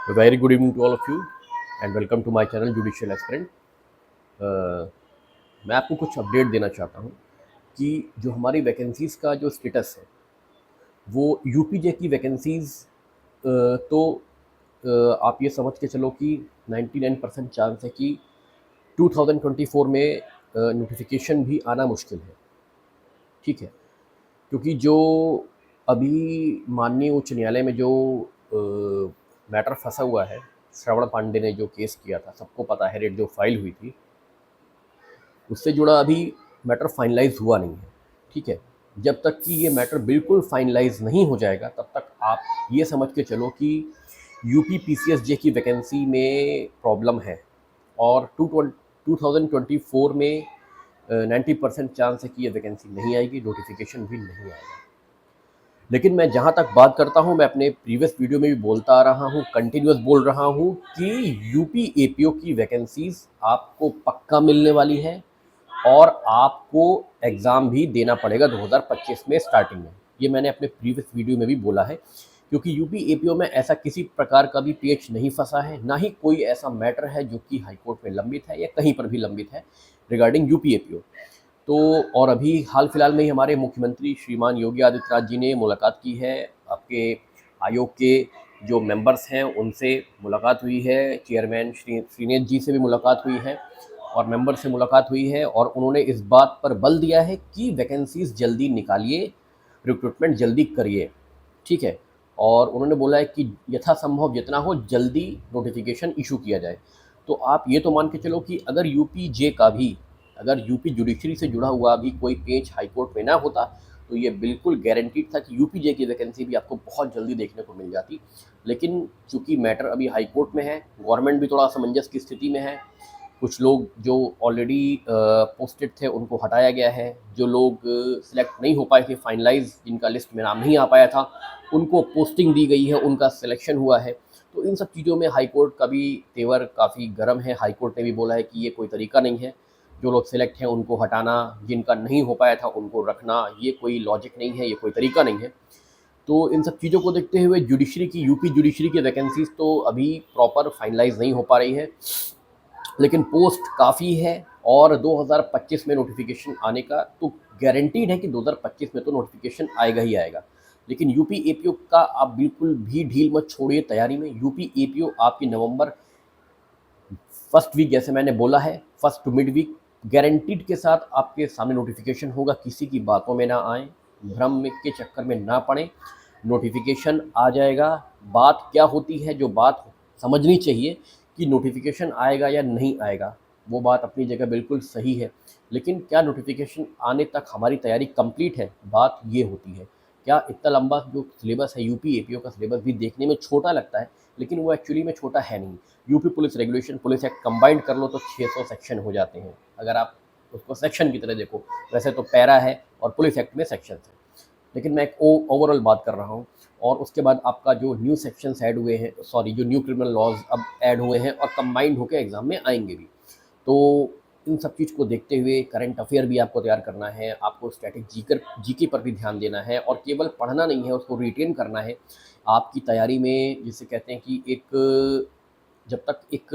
Very good evening to all of you and welcome to my channel Judicial Aspirant। मैं आपको कुछ update देना चाहता हूँ कि जो हमारी वैकेंसीज़ का जो स्टेटस है वो यूपीजे की वैकेंसीज़ तो आप ये समझ के चलो कि 99% चांस है कि 2024 में नोटिफिकेशन भी आना मुश्किल है। ठीक है, क्योंकि जो अभी माननीय उच्च न्यायालय में जो मैटर फंसा हुआ है, श्रवण पांडे ने जो केस किया था, सबको पता है, रेट जो फाइल हुई थी, उससे जुड़ा अभी मैटर फाइनलाइज हुआ नहीं है। ठीक है, जब तक कि ये मैटर बिल्कुल फाइनलाइज नहीं हो जाएगा तब तक आप ये समझ के चलो कि यूपी पीसीएसजे की वैकेंसी में प्रॉब्लम है और 2024 में 90% चांस है कि ये वैकेंसी नहीं आएगी, नोटिफिकेशन भी नहीं आएगा। लेकिन मैं जहाँ तक बात करता हूँ, मैं अपने प्रीवियस वीडियो में भी बोलता आ रहा हूँ, कंटिन्यूस बोल रहा हूँ कि यूपी एपीओ की वैकेंसीज आपको पक्का मिलने वाली है और आपको एग्ज़ाम भी देना पड़ेगा 2025 में स्टार्टिंग में। ये मैंने अपने प्रीवियस वीडियो में भी बोला है, क्योंकि यूपी एपीओ में ऐसा किसी प्रकार का भी पेच नहीं फंसा है, ना ही कोई ऐसा मैटर है जो कि हाईकोर्ट में लंबित है या कहीं पर भी लंबित है रिगार्डिंग यूपी एपीओ। तो और अभी हाल फिलहाल में ही हमारे मुख्यमंत्री श्रीमान योगी आदित्यनाथ जी ने मुलाकात की है, आपके आयोग के जो मेंबर्स हैं उनसे मुलाकात हुई है, चेयरमैन श्रीनेत जी से भी मुलाकात हुई है और मेंबर से मुलाकात हुई है और उन्होंने इस बात पर बल दिया है कि वैकेंसीज जल्दी निकालिए, रिक्रूटमेंट जल्दी करिए। ठीक है, और उन्होंने बोला है कि यथासंभव जितना हो जल्दी नोटिफिकेशन इशू किया जाए। तो आप ये तो मान के चलो कि अगर यूपी जे का भी, अगर यूपी जुडिशरी से जुड़ा हुआ भी कोई पेच हाईकोर्ट में ना होता तो ये बिल्कुल गारंटीड था कि यूपी जे की वैकेंसी भी आपको बहुत जल्दी देखने को मिल जाती। लेकिन चूंकि मैटर अभी हाईकोर्ट में है, गवर्नमेंट भी थोड़ा असमंजस की स्थिति में है, कुछ लोग जो ऑलरेडी पोस्टेड थे उनको हटाया गया है, जो लोग सिलेक्ट नहीं हो पाए थे, फाइनलाइज जिनका लिस्ट में नाम नहीं आ पाया था, उनको पोस्टिंग दी गई है, उनका सिलेक्शन हुआ है। तो इन सब चीज़ों में हाईकोर्ट का भी तेवर काफ़ी गर्म है। हाईकोर्ट ने भी बोला है कि ये कोई तरीका नहीं है, जो लोग सिलेक्ट हैं उनको हटाना, जिनका नहीं हो पाया था उनको रखना, ये कोई लॉजिक नहीं है, ये कोई तरीका नहीं है। तो इन सब चीज़ों को देखते हुए जुडिशरी की, यूपी जुडिशरी की वैकेंसीज तो अभी प्रॉपर फाइनलाइज नहीं हो पा रही है, लेकिन पोस्ट काफ़ी है और 2025 में नोटिफिकेशन आने का तो गारंटीड है कि 2025 में तो नोटिफिकेशन आएगा ही आएगा। लेकिन यूपी एपीओ का आप बिल्कुल भी ढील मत छोड़िए तैयारी में। यूपी एपीओ आपकी नवंबर फर्स्ट वीक, जैसे मैंने बोला है, first to mid week guaranteed के साथ आपके सामने नोटिफिकेशन होगा। किसी की बातों में ना आए, भ्रम में के चक्कर में ना पड़े, नोटिफिकेशन आ जाएगा। बात क्या होती है, जो बात समझनी चाहिए कि नोटिफिकेशन आएगा या नहीं आएगा, वो बात अपनी जगह बिल्कुल सही है, लेकिन क्या नोटिफिकेशन आने तक हमारी तैयारी कंप्लीट है, बात ये होती है। क्या इतना लंबा जो सिलेबस है, यूपी एपीओ का सिलेबस भी देखने में छोटा लगता है, लेकिन वो एक्चुअली में छोटा है नहीं। UP police regulation, police act combined कर लो तो 600 सेक्शन हो जाते हैं, अगर आप उसको सेक्शन की तरह देखो। वैसे तो पैरा है और पुलिस एक्ट में सेक्शन है, लेकिन मैं एक ओवरऑल बात कर रहा हूँ। और उसके बाद आपका जो न्यू सेक्शंस ऐड हुए हैं, सॉरी, जो न्यू क्रिमिनल लॉज अब ऐड हुए हैं और कंबाइंड होकर एग्जाम में आएंगे भी। तो इन सब चीज़ को देखते हुए करंट अफेयर भी आपको तैयार करना है, आपको स्टैटिक जीके पर भी ध्यान देना है और केवल पढ़ना नहीं है, उसको रिटेन करना है। आपकी तैयारी में जिसे कहते हैं कि एक, जब तक एक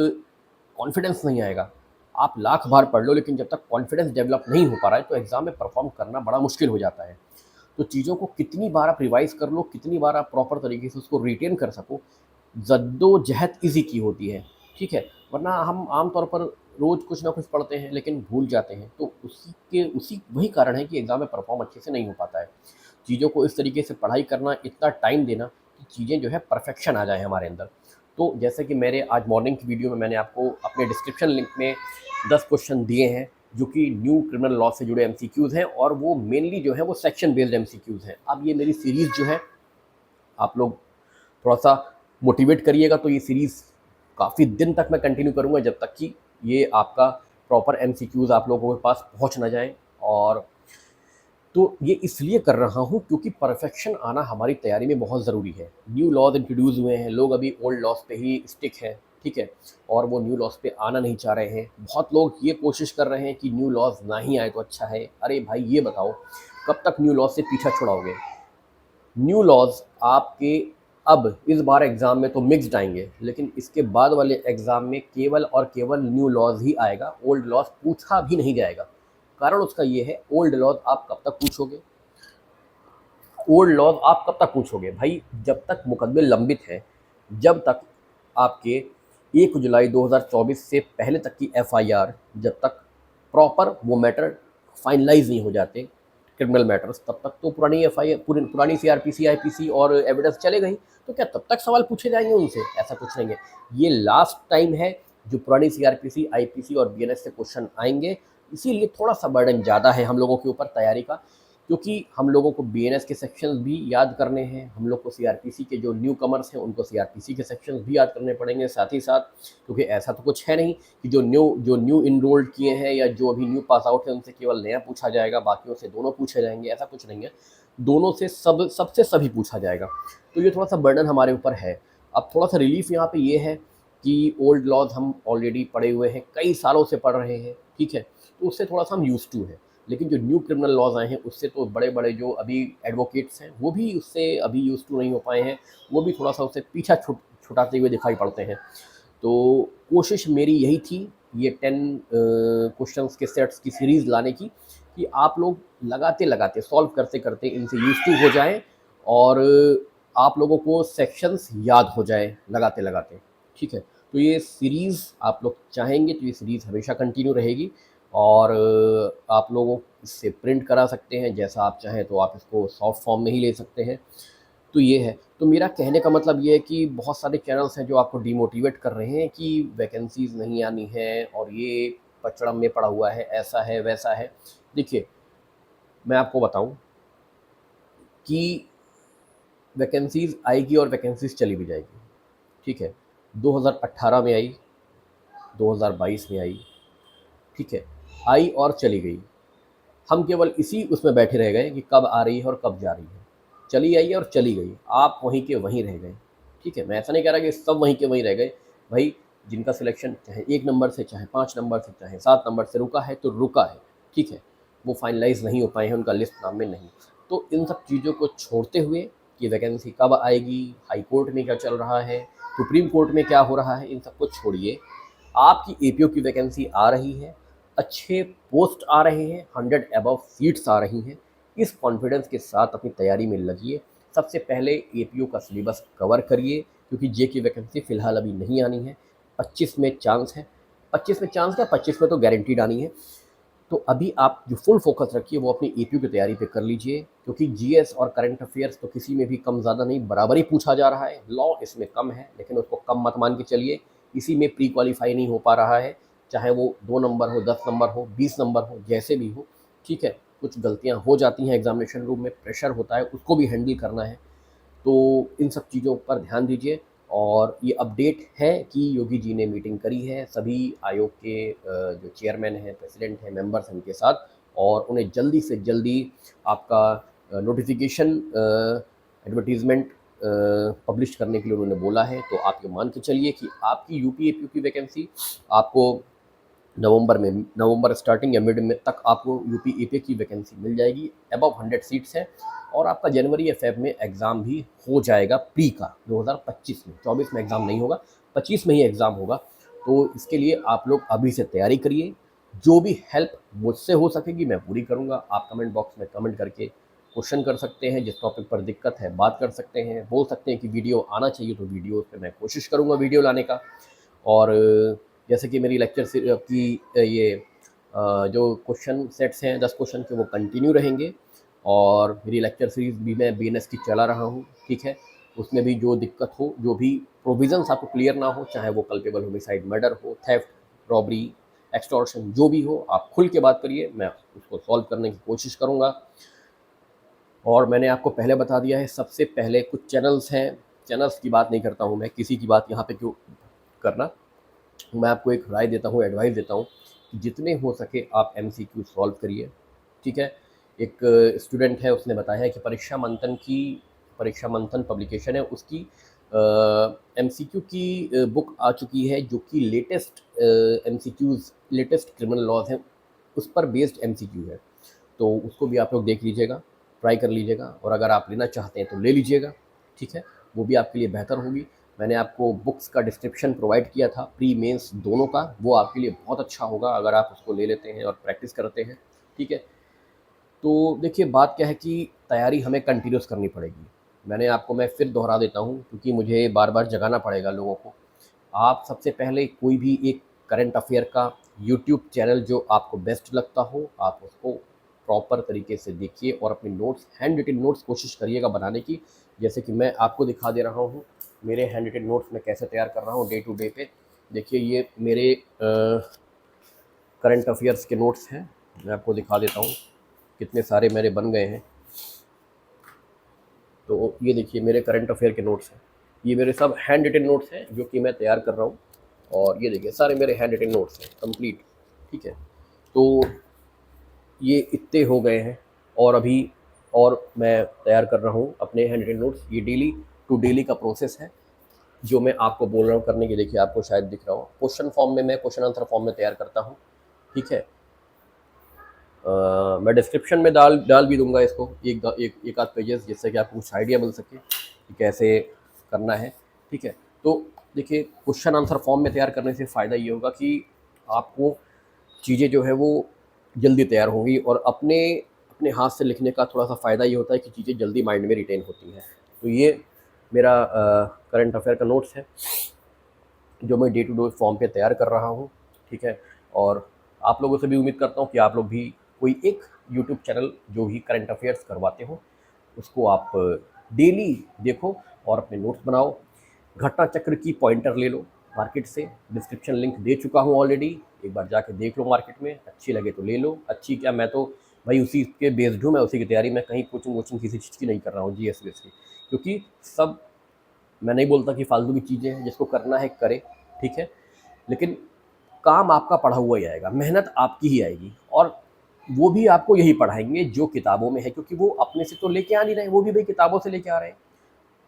कॉन्फिडेंस नहीं आएगा, आप लाख बार पढ़ लो, लेकिन जब तक कॉन्फिडेंस डेवलप नहीं हो पा रहा है तो एग्ज़ाम में परफॉर्म करना बड़ा मुश्किल हो जाता है। तो चीज़ों को कितनी बार आप रिवाइज़ कर लो, कितनी बार आप प्रॉपर तरीके से उसको रिटेन कर सको, जद्दोजहद इसी की होती है। ठीक है, वरना हम आम तौर पर रोज़ कुछ ना कुछ पढ़ते हैं लेकिन भूल जाते हैं, तो उसी वही कारण है कि एग्ज़ाम में परफॉर्म अच्छे से नहीं हो पाता है। चीज़ों को इस तरीके से पढ़ाई करना, इतना टाइम देना कि चीज़ें जो है परफेक्शन आ जाए हमारे अंदर। तो जैसे कि मेरे आज मॉर्निंग की वीडियो में मैंने आपको अपने डिस्क्रिप्शन लिंक में 10 क्वेश्चन दिए हैं जो कि न्यू क्रिमिनल लॉ से जुड़े एमसीक्यूज़ हैं, और वो मेनली जो है वो सेक्शन बेस्ड एमसीक्यूज़ हैं। अब ये मेरी सीरीज़ जो है, आप लोग थोड़ा सा मोटिवेट करिएगा, तो ये सीरीज़ काफ़ी दिन तक मैं कंटिन्यू करूँगा जब तक कि ये आपका प्रॉपर एमसीक्यूज़ आप लोगों के पास पहुँच ना जाए। और तो ये इसलिए कर रहा हूँ क्योंकि परफेक्शन आना हमारी तैयारी में बहुत ज़रूरी है। न्यू लॉज इंट्रोड्यूस हुए हैं, लोग अभी ओल्ड लॉज पे ही स्टिक हैं। ठीक है, और वो न्यू लॉज पे आना नहीं चाह रहे हैं। बहुत लोग ये कोशिश कर रहे हैं कि न्यू लॉज ना ही आए तो अच्छा है। अरे भाई, ये बताओ कब तक न्यू लॉज से पीछा छुड़ाओगे? न्यू लॉज आपके अब इस बार एग्ज़ाम में तो मिक्स्ड आएंगे, लेकिन इसके बाद वाले एग्ज़ाम में केवल और केवल न्यू लॉज ही आएगा, ओल्ड लॉज पूछा भी नहीं जाएगा। कारण उसका ये है, ओल्ड लॉज आप कब तक पूछोगे, ओल्ड लॉज आप कब तक पूछोगे भाई, जब तक मुकदमे लंबित हैं, जब तक आपके 1 जुलाई 2024 से पहले तक की एफआईआर, जब तक प्रॉपर वो मैटर फाइनलाइज नहीं हो जाते, क्रिमिनल मैटर्स, तब तक तो पुरानी एफआईआर, पुरानी सीआरपीसी, आईपीसी और एविडेंस चले गई। तो क्या तब तक सवाल पूछे जाएंगे उनसे? ऐसा कुछ नहीं है। ये लास्ट टाइम है जो पुरानी सीआरपीसी, आईपीसी और बीएनएस से क्वेश्चन आएंगे। इसीलिए थोड़ा सा बर्डन ज़्यादा है हम लोगों के ऊपर तैयारी का, क्योंकि हम लोगों को बीएनएस के सेक्शंस भी याद करने हैं, हम लोग को सीआरपीसी के जो न्यू कमर्स हैं उनको सीआरपीसी के सेक्शंस भी याद करने पड़ेंगे साथ ही साथ, क्योंकि ऐसा तो कुछ है नहीं कि जो न्यू इनरोल्ड किए हैं या जो अभी न्यू पास आउट है उनसे केवल नया पूछा जाएगा, बाकियों से दोनों पूछे जाएंगे, ऐसा कुछ नहीं है। दोनों से सबसे सभी पूछा जाएगा। तो ये थोड़ा सा बर्डन हमारे ऊपर है। अब थोड़ा सा रिलीफ यहाँ पे ये है कि ओल्ड लॉज हम ऑलरेडी पढ़े हुए हैं, कई सालों से पढ़ रहे हैं, ठीक है, तो उससे थोड़ा सा हम यूज टू है। लेकिन जो न्यू क्रिमिनल लॉज आए हैं उससे तो बड़े बड़े जो अभी एडवोकेट्स हैं वो भी उससे अभी यूज टू नहीं हो पाए हैं, वो भी थोड़ा सा उससे पीछा छुटाते हुए दिखाई पड़ते हैं। तो कोशिश मेरी यही थी ये 10 क्वेश्चंस के सेट्स की सीरीज़ लाने की, कि आप लोग लगाते लगाते सॉल्व करते करते इनसे यूज टू हो जाएं और आप लोगों को सेक्शंस याद हो जाए लगाते लगाते, ठीक है। तो ये सीरीज़ आप लोग चाहेंगे तो ये सीरीज़ हमेशा कंटिन्यू रहेगी, और आप लोगों इससे प्रिंट करा सकते हैं, जैसा आप चाहें तो आप इसको सॉफ्ट फॉर्म में ही ले सकते हैं। तो ये है। तो मेरा कहने का मतलब ये है कि बहुत सारे चैनल्स हैं जो आपको डिमोटिवेट कर रहे हैं कि वैकेंसीज़ नहीं आनी है और ये पचड़म में पड़ा हुआ है, ऐसा है वैसा है। देखिए, मैं आपको बताऊं कि वैकेंसीज़ आएगी और वैकेंसीज़ चली भी जाएगी, ठीक है। 2018 में आई, 2022 में आई, ठीक है, आई और चली गई। हम केवल इसी उसमें बैठे रह गए कि कब आ रही है और कब जा रही है। चली आई है और चली गई, आप वहीं के वहीं रह गए, ठीक है। मैं ऐसा नहीं कह रहा कि सब वहीं के वहीं रह गए भाई, जिनका सिलेक्शन चाहे 1 नंबर से, चाहे 5 नंबर से, चाहे 7 नंबर से रुका है तो रुका है, ठीक है। वो फाइनलाइज नहीं हो पाए हैं, उनका लिस्ट नाम में नहीं। तो इन सब चीज़ों को छोड़ते हुए कि वैकेंसी कब आएगी, हाई कोर्ट में क्या चल रहा है, सुप्रीम कोर्ट में क्या हो रहा है, इन सबको छोड़िए। आपकी एपीओ की वैकेंसी आ रही है, अच्छे पोस्ट आ रहे हैं, 100 अबव सीट्स आ रही हैं। इस कॉन्फिडेंस के साथ अपनी तैयारी में लगिए। सबसे पहले एपीओ का सिलेबस कवर करिए, क्योंकि जे की वैकेंसी फ़िलहाल अभी नहीं आनी है। 25 में चांस है, 25 में चांस क्या, 25 में तो गारंटीड आनी है। तो अभी आप जो फुल फोकस रखिए वो अपनी एपीओ की तैयारी पे कर लीजिए, क्योंकि जीएस और करंट अफेयर्स तो किसी में भी कम ज़्यादा नहीं, बराबर ही पूछा जा रहा है। लॉ इसमें कम है, लेकिन उसको कम मत मान के चलिए। इसी में प्री क्वालिफाई नहीं हो पा रहा है, चाहे वो 2 नंबर हो, 10 नंबर हो, 20 नंबर हो, जैसे भी हो, ठीक है। कुछ गलतियाँ हो जाती हैं, एग्जामिनेशन रूम में प्रेशर होता है, उसको भी हैंडल करना है। तो इन सब चीज़ों पर ध्यान दीजिए। और ये अपडेट है कि योगी जी ने मीटिंग करी है सभी आयोग के जो चेयरमैन हैं, प्रेसिडेंट हैं, मेंबर्स हैं, उनके साथ, और उन्हें जल्दी से जल्दी आपका नोटिफिकेशन एडवर्टीज़मेंट पब्लिश करने के लिए उन्होंने बोला है। तो आप ये मान के चलिए कि आपकी यूपी एपीओ की वैकेंसी आपको नवंबर स्टार्टिंग या मिड में तक आपको यूपी एपीओ की वैकेंसी मिल जाएगी। अबव 100 सीट्स हैं, और आपका जनवरी या फेब में एग्ज़ाम भी हो जाएगा प्री का 2025 में। 24 में एग्ज़ाम नहीं होगा, 25 में ही एग्ज़ाम होगा। तो इसके लिए आप लोग अभी से तैयारी करिए। जो भी हेल्प मुझसे हो सकेगी मैं पूरी करूँगा। आप कमेंट बॉक्स में कमेंट करके क्वेश्चन कर सकते हैं, जिस टॉपिक पर दिक्कत है बात कर सकते हैं, बोल सकते हैं कि वीडियो आना चाहिए तो वीडियो पे मैं कोशिश करूँगा वीडियो लाने का। और जैसे कि मेरी लेक्चर से की ये जो क्वेश्चन सेट्स हैं 10 क्वेश्चन के, वो कंटिन्यू रहेंगे। और मेरी लेक्चर सीरीज़ भी मैं बीएनएस की चला रहा हूँ, ठीक है। उसमें भी जो दिक्कत हो, जो भी प्रोविजंस आपको क्लियर ना हो, चाहे वो कल्पेबल होमिसाइड, मर्डर हो, थेफ्ट, रॉबरी, एक्सटॉर्शन, जो भी हो, आप खुल के बात करिए, मैं उसको सॉल्व करने की कोशिश करूँगा। और मैंने आपको पहले बता दिया है, सबसे पहले कुछ चैनल्स हैं, चैनल्स की बात नहीं करता हूँ मैं, किसी की बात यहाँ पे क्यों करना। मैं आपको एक राय देता हूँ, एडवाइस देता हूँ कि जितने हो सके आप एमसीक्यू सॉल्व करिए, ठीक है। एक स्टूडेंट है, उसने बताया है कि परीक्षा मंथन पब्लिकेशन है, उसकी एमसीक्यू की बुक आ चुकी है, जो कि latest MCQs, latest criminal laws हैं उस पर बेस्ड एमसीक्यू है। तो उसको भी आप लोग देख लीजिएगा, ट्राई कर लीजिएगा, और अगर आप लेना चाहते हैं तो ले लीजिएगा, ठीक है। वो भी आपके लिए बेहतर होगी। मैंने आपको बुक्स का डिस्क्रिप्शन प्रोवाइड किया था प्री मेंस दोनों का, वो आपके लिए बहुत अच्छा होगा अगर आप उसको ले लेते हैं और प्रैक्टिस करते हैं, ठीक है। तो देखिए बात क्या है कि तैयारी हमें कंटिन्यूस करनी पड़ेगी। मैं फिर दोहरा देता हूँ क्योंकि मुझे बार बार जगाना पड़ेगा लोगों को। आप सबसे पहले कोई भी एक करंट अफेयर का यूट्यूब चैनल जो आपको बेस्ट लगता हो, आप उसको प्रॉपर तरीके से देखिए और अपने नोट्स, हैंड रिटन नोट्स कोशिश करिएगा बनाने की। जैसे कि मैं आपको दिखा दे रहा हूँ मेरे हैंड रिटन नोट्स मैं कैसे तैयार कर रहा हूँ डे टू डे पे। देखिए ये मेरे करंट अफेयर्स के नोट्स हैं, मैं आपको दिखा देता हूँ कितने सारे मेरे बन गए हैं। तो ये देखिए मेरे करंट अफेयर के नोट्स हैं, ये मेरे सब हैंड रिटन नोट्स हैं जो कि मैं तैयार कर रहा हूँ। और ये देखिए सारे मेरे हैंड रिटन नोट्स हैं कंप्लीट, ठीक है। तो ये इतने हो गए हैं और अभी और मैं तैयार कर रहा हूँ अपने हैंड रिटन नोट्स। ये डेली टू डेली का प्रोसेस है जो मैं आपको बोल रहा हूँ करने की। देखिए आपको शायद दिख रहा हो, क्वेश्चन फॉर्म में, मैं क्वेश्चन आंसर फॉर्म में तैयार करता हूँ, ठीक है। मैं डिस्क्रिप्शन में डाल भी दूंगा इसको, एक आध पेजेस, जिससे कि आपको कुछ आइडिया मिल सके कि कैसे करना है, ठीक है। तो देखिए क्वेश्चन आंसर फॉर्म में तैयार करने से फ़ायदा ये होगा कि आपको चीज़ें जो है वो जल्दी तैयार होंगी, और अपने अपने हाथ से लिखने का थोड़ा सा फ़ायदा ये होता है कि चीज़ें जल्दी माइंड में रिटेन होती हैं। तो ये मेरा करंट अफेयर का नोट्स है जो मैं डे टू डे फॉर्म पे तैयार कर रहा हूँ, ठीक है। और आप लोगों से भी उम्मीद करता हूँ कि आप लोग भी कोई एक यूट्यूब चैनल जो भी करंट अफेयर्स करवाते हो उसको आप डेली देखो और अपने नोट्स बनाओ। घटना चक्र की पॉइंटर ले लो मार्केट से, डिस्क्रिप्शन लिंक दे चुका हूँ ऑलरेडी, एक बार जाके देख लो मार्केट में, अच्छी लगे तो ले लो। अच्छी क्या, मैं तो भाई उसी के बेस्ड हूँ, मैं उसी की तैयारी, मैं कहीं कोचिंग वोचिंग किसी चीज़ की नहीं कर रहा हूँ जी एस की, क्योंकि सब, मैं नहीं बोलता कि फालतू की चीज़ें हैं, जिसको करना है करे, ठीक है। लेकिन काम आपका पढ़ा हुआ ही आएगा, मेहनत आपकी ही आएगी, और वो भी आपको यही पढ़ाएंगे जो किताबों में है, क्योंकि वो अपने से तो लेके आ नहीं रहे, वो भी भाई किताबों से लेके आ रहे हैं।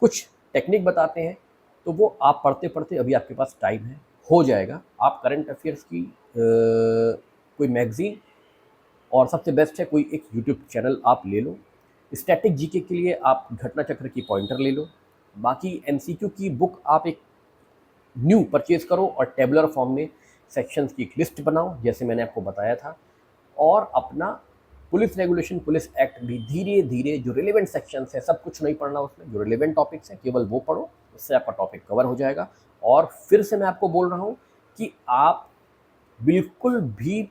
कुछ टेक्निक बताते हैं तो वो आप पढ़ते पढ़ते, अभी आपके पास टाइम है, हो जाएगा। आप करंट अफेयर्स की कोई मैगजीन, और सबसे बेस्ट है कोई एक यूट्यूब चैनल आप ले लो। स्टैटिक जीके के लिए आप घटना चक्र की पॉइंटर ले लो। बाकी एमसीक्यू की बुक आप एक न्यू परचेज करो और टेबुलर फॉर्म में सेक्शंस की एक लिस्ट बनाओ जैसे मैंने आपको बताया था। और अपना पुलिस रेगुलेशन, पुलिस एक्ट भी धीरे धीरे, जो रिलेवेंट सेक्शंस है, सब कुछ नहीं पढ़ना उसमें, जो रिलेवेंट टॉपिक्स हैं केवल वो पढ़ो, उससे आपका टॉपिक कवर हो जाएगा। और फिर से मैं आपको बोल रहा हूँ कि आप बिल्कुल भी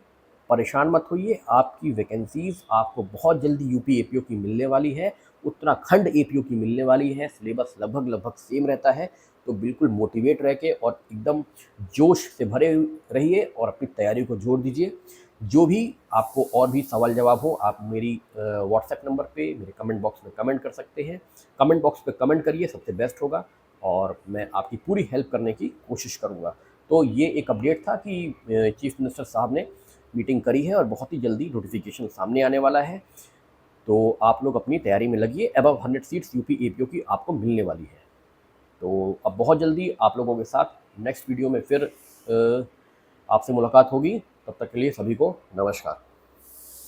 परेशान मत होइए, आपकी वैकेंसीज आपको बहुत जल्दी यूपी एपीओ की मिलने वाली है, उत्तराखंड एपीओ की मिलने वाली है। सिलेबस लगभग लगभग सेम रहता है, तो बिल्कुल मोटिवेट रह के और एकदम जोश से भरे रहिए और अपनी तैयारी को जोड़ दीजिए। जो भी आपको और भी सवाल जवाब हो, आप मेरी व्हाट्सएप नंबर पे मेरे कमेंट बॉक्स में कमेंट कर सकते हैं। कमेंट बॉक्स पे कमेंट करिए, सबसे बेस्ट होगा, और मैं आपकी पूरी हेल्प करने की कोशिश करूँगा। तो ये एक अपडेट था कि चीफ मिनिस्टर साहब ने मीटिंग करी है और बहुत ही जल्दी नोटिफिकेशन सामने आने वाला है। तो आप लोग अपनी तैयारी में लगिए, अबव 100 सीट्स यूपी एपीओ की आपको मिलने वाली है। तो अब बहुत जल्दी आप लोगों के साथ नेक्स्ट वीडियो में फिर आपसे मुलाकात होगी। तब तक के लिए सभी को नमस्कार।